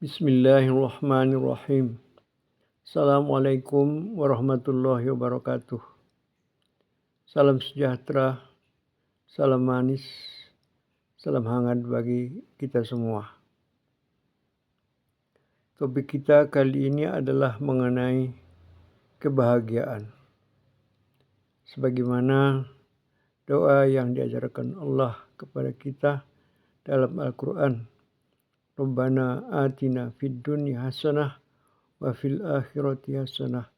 Bismillahirrahmanirrahim. Assalamualaikum warahmatullahi wabarakatuh. Salam sejahtera, salam manis, salam hangat bagi kita semua. Topik kita kali ini adalah mengenai kebahagiaan. Sebagaimana doa yang diajarkan Allah kepada kita dalam Al-Quran. Rabbana atina fid dunya hasanah wa fil akhirati hasanah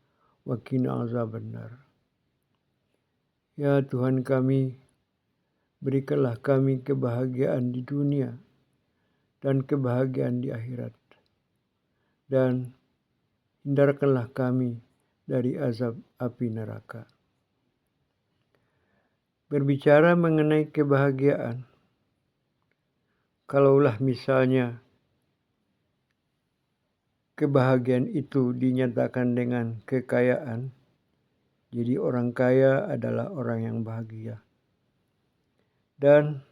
wa qina azabannar. Ya Tuhan kami, berikanlah kami kebahagiaan di dunia dan kebahagiaan di akhirat. Dan hindarkanlah kami dari azab api neraka. Berbicara mengenai kebahagiaan, kalaulah misalnya kebahagiaan itu dinyatakan dengan kekayaan, jadi orang kaya adalah orang yang bahagia. Dan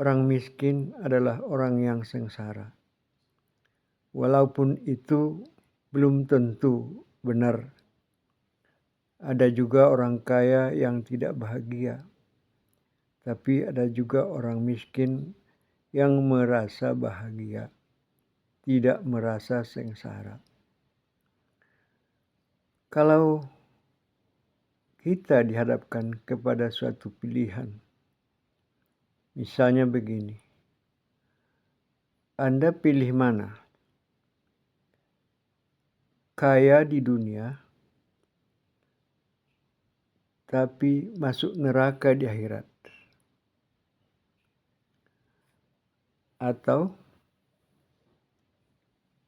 orang miskin adalah orang yang sengsara. Walaupun itu belum tentu benar. Ada juga orang kaya yang tidak bahagia. Tapi ada juga orang miskin yang merasa bahagia, tidak merasa sengsara. Kalau kita dihadapkan kepada suatu pilihan, misalnya begini, Anda pilih mana? Kaya di dunia, tapi masuk neraka di akhirat. Atau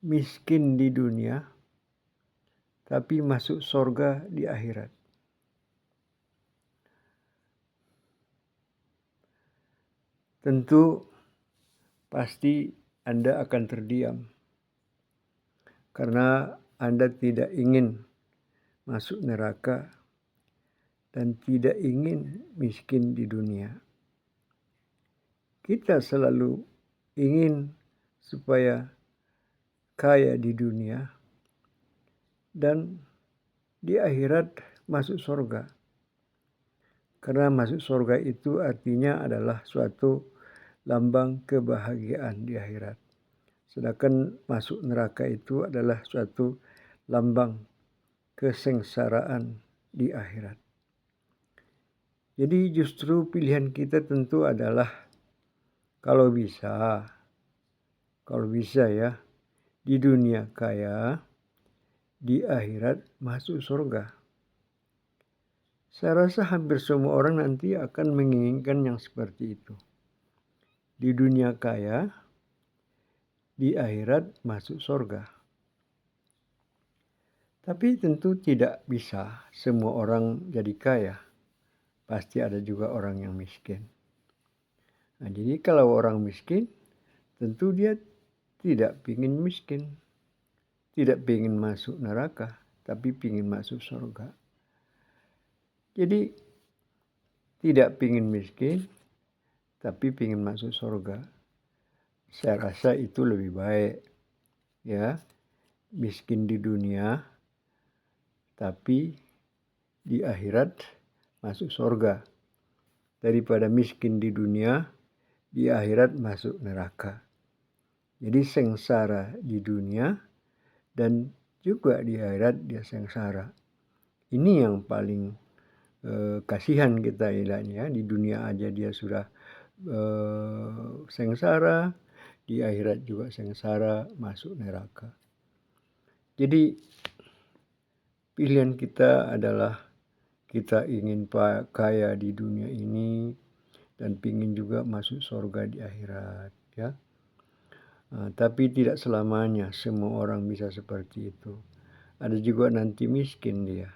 miskin di dunia, tapi masuk surga di akhirat. Tentu pasti Anda akan terdiam. Karena Anda tidak ingin masuk neraka dan tidak ingin miskin di dunia. Kita selalu ingin supaya kaya di dunia dan di akhirat masuk surga. Karena masuk surga itu artinya adalah suatu lambang kebahagiaan di akhirat. Sedangkan masuk neraka itu adalah suatu lambang kesengsaraan di akhirat. Jadi justru pilihan kita tentu adalah kalau bisa ya, di dunia kaya, di akhirat masuk surga. Saya rasa hampir semua orang nanti akan menginginkan yang seperti itu. Di dunia kaya, di akhirat masuk surga. Tapi tentu tidak bisa semua orang jadi kaya. Pasti ada juga orang yang miskin. Nah, jadi kalau orang miskin, tentu dia tidak ingin miskin. Tidak ingin masuk neraka, tapi ingin masuk surga. Jadi tidak ingin miskin, tapi ingin masuk surga. Saya rasa itu lebih baik, ya, miskin di dunia, tapi di akhirat masuk surga, daripada miskin di dunia, di akhirat masuk neraka. Jadi sengsara di dunia dan juga di akhirat dia sengsara. Ini yang paling kasihan kita ya, di dunia aja dia sudah sengsara, di akhirat juga sengsara, masuk neraka. Jadi pilihan kita adalah kita ingin kaya di dunia ini dan ingin juga masuk surga di akhirat, ya. Tapi tidak selamanya semua orang bisa seperti itu. Ada juga nanti miskin dia.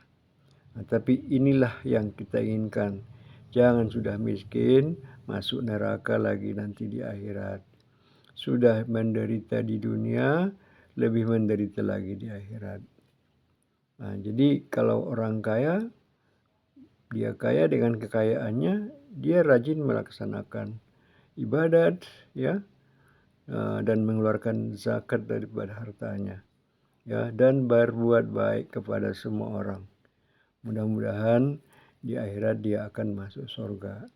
Tapi inilah yang kita inginkan. Jangan sudah miskin, masuk neraka lagi nanti di akhirat. Sudah menderita di dunia, lebih menderita lagi di akhirat. Jadi kalau orang kaya, dia kaya dengan kekayaannya, dia rajin melaksanakan ibadat, ya, dan mengeluarkan zakat daripada hartanya, ya, dan berbuat baik kepada semua orang. Mudah-mudahan di akhirat dia akan masuk surga.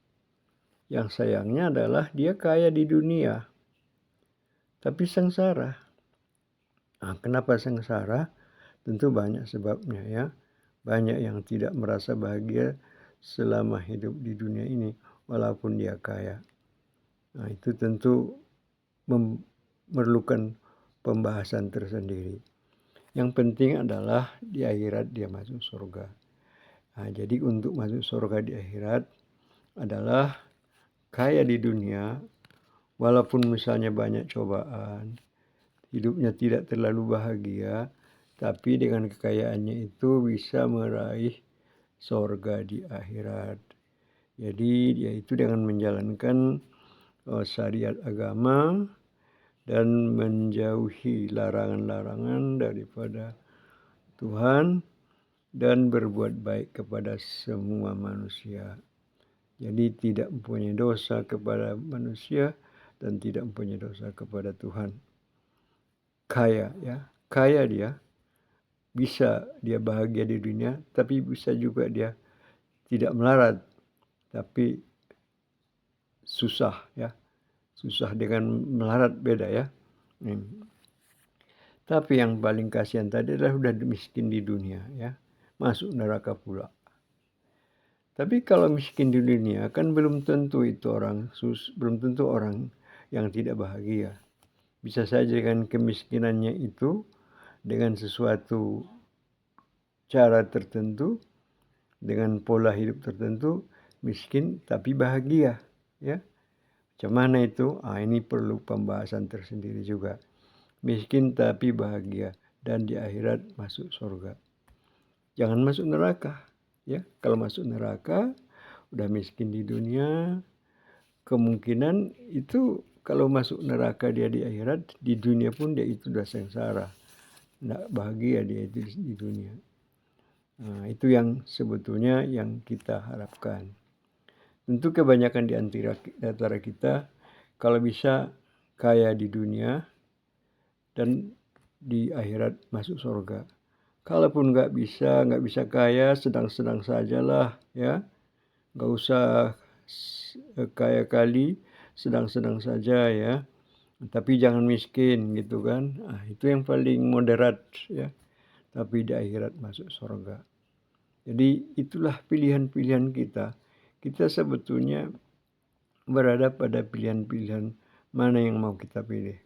Yang sayangnya adalah dia kaya di dunia, tapi sengsara. Nah, kenapa sengsara? Tentu banyak sebabnya, ya. Banyak yang tidak merasa bahagia selama hidup di dunia ini, walaupun dia kaya. Nah, itu tentu memerlukan pembahasan tersendiri. Yang penting adalah di akhirat dia masuk surga. Nah, jadi untuk masuk surga di akhirat adalah kaya di dunia, walaupun misalnya banyak cobaan, hidupnya tidak terlalu bahagia, tapi dengan kekayaannya itu bisa meraih surga di akhirat. Jadi dia itu dengan menjalankan syariat agama dan menjauhi larangan-larangan daripada Tuhan dan berbuat baik kepada semua manusia. Jadi tidak mempunyai dosa kepada manusia dan tidak mempunyai dosa kepada Tuhan. Kaya, ya, kaya dia. Bisa dia bahagia di dunia, tapi bisa juga dia tidak melarat, tapi susah, ya. Susah dengan melarat beda, ya. Tapi yang paling kasihan tadi adalah sudah miskin di dunia, ya. Masuk neraka pula. Tapi kalau miskin di dunia kan belum tentu itu belum tentu orang yang tidak bahagia. Bisa saja dengan kemiskinannya itu, dengan sesuatu cara tertentu, dengan pola hidup tertentu, miskin tapi bahagia, ya. Macam mana itu? Ini perlu pembahasan tersendiri juga. Miskin tapi bahagia dan di akhirat masuk surga. Jangan masuk neraka, ya. Kalau masuk neraka, udah miskin di dunia, kemungkinan itu kalau masuk neraka dia di akhirat, di dunia pun dia itu udah sengsara. Nggak bahagia dia itu di dunia. Nah, itu yang sebetulnya yang kita harapkan. Tentu kebanyakan di antara kita, kalau bisa kaya di dunia dan di akhirat masuk surga. Kalaupun nggak bisa kaya, sedang-sedang sajalah, ya. Nggak usah kaya kali, sedang-sedang saja, ya. Tapi jangan miskin gitu kan. Itu yang paling moderat, ya. Tapi di akhirat masuk surga. Jadi itulah pilihan-pilihan kita. Kita sebetulnya berada pada pilihan-pilihan mana yang mau kita pilih.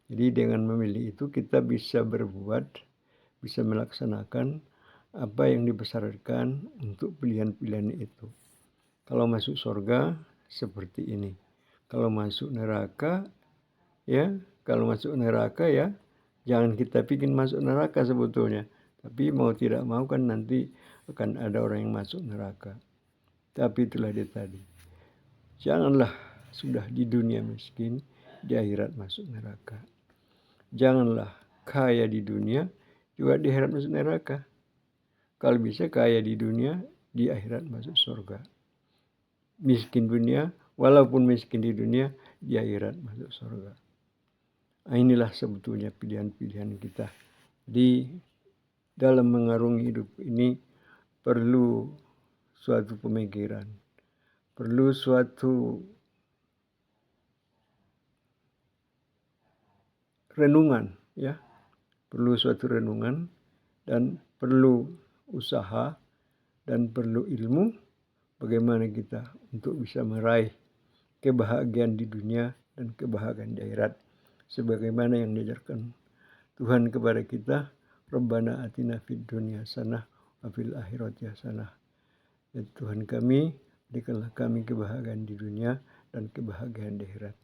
Jadi dengan memilih itu kita bisa berbuat, bisa melaksanakan apa yang dibesarkan untuk pilihan-pilihan itu. Kalau masuk surga seperti ini. Kalau masuk neraka, ya, jangan kita bikin masuk neraka sebetulnya. Tapi mau tidak mau kan nanti akan ada orang yang masuk neraka. Tapi itulah dia tadi. Janganlah sudah di dunia miskin, di akhirat masuk neraka. Janganlah kaya di dunia, juga di akhirat masuk neraka. Kalau bisa kaya di dunia, di akhirat masuk surga. Miskin dunia, walaupun miskin di dunia, di akhirat masuk surga. Inilah sebetulnya pilihan-pilihan kita. Di dalam mengarungi hidup ini perlu suatu pemikiran, perlu suatu renungan, ya. Perlu suatu renungan dan perlu usaha dan perlu ilmu bagaimana kita untuk bisa meraih kebahagiaan di dunia dan kebahagiaan di akhirat sebagaimana yang diajarkan Tuhan kepada kita, Rabbana atina fid dunya hasanah wa fil akhirati hasanah. Ya Tuhan kami, berikanlah kami kebahagiaan di dunia dan kebahagiaan di akhirat.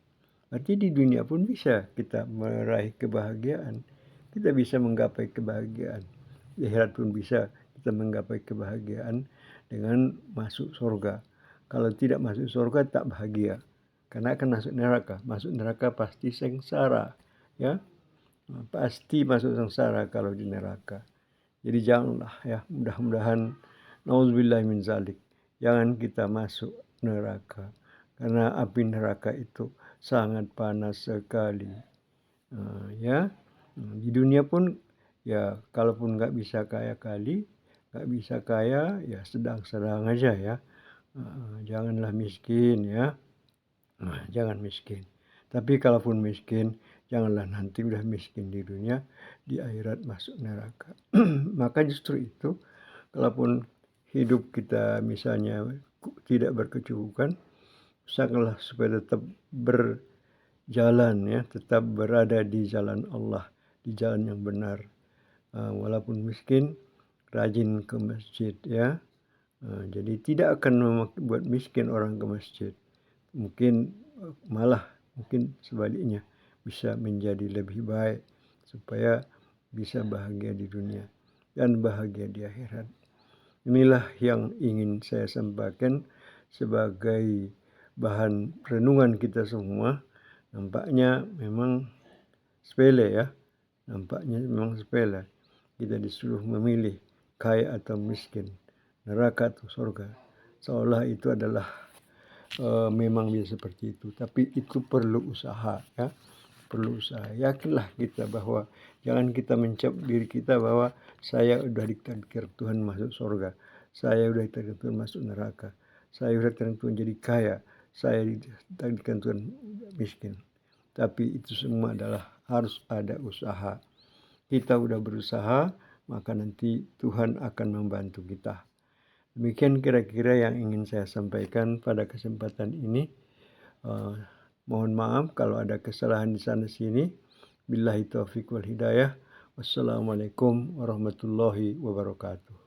Arti di dunia pun bisa kita meraih kebahagiaan. Kita bisa menggapai kebahagiaan. Di akhirat pun bisa kita menggapai kebahagiaan dengan masuk surga. Kalau tidak masuk surga tak bahagia. Karena akan masuk neraka. Masuk neraka pasti sengsara, ya. Pasti masuk sengsara kalau di neraka. Jadi janganlah, ya, mudah-mudahan nauzubillah min zalik. Jangan kita masuk neraka. Karena api neraka itu sangat panas sekali. Ya, di dunia pun ya kalaupun nggak bisa kaya kali, nggak bisa kaya ya sedang-sedang aja ya. Janganlah miskin ya. Jangan miskin. Tapi kalaupun miskin, janganlah nanti udah miskin di dunia, di akhirat masuk neraka. Maka justru itu, kalaupun hidup kita misalnya tidak berkecukupan, usahakanlah supaya tetap berjalan ya, tetap berada di jalan Allah, di jalan yang benar. Walaupun miskin, rajin ke masjid ya. Jadi tidak akan membuat miskin orang ke masjid. Mungkin malah mungkin sebaliknya bisa menjadi lebih baik supaya bisa bahagia di dunia dan bahagia di akhirat. Inilah yang ingin saya sampaikan sebagai bahan renungan kita semua. Nampaknya memang sepele ya. Nampaknya memang sepele. Kita disuruh memilih kaya atau miskin, neraka atau surga. Seolah itu adalah memang bisa seperti itu. Tapi itu perlu usaha ya. Perlu usaha. Yakinlah kita bahwa jangan kita mencap diri kita bahwa saya udah ditakdir Tuhan masuk surga. Saya udah ditakdir Tuhan masuk neraka. Saya udah ditakdir Tuhan jadi kaya. Saya ditakdirkan Tuhan miskin. Tapi itu semua adalah harus ada usaha. Kita udah berusaha, maka nanti Tuhan akan membantu kita. Demikian kira-kira yang ingin saya sampaikan pada kesempatan ini. Mohon maaf kalau ada kesalahan di sana sini. Billahi taufiq wal hidayah. Wassalamualaikum warahmatullahi wabarakatuh.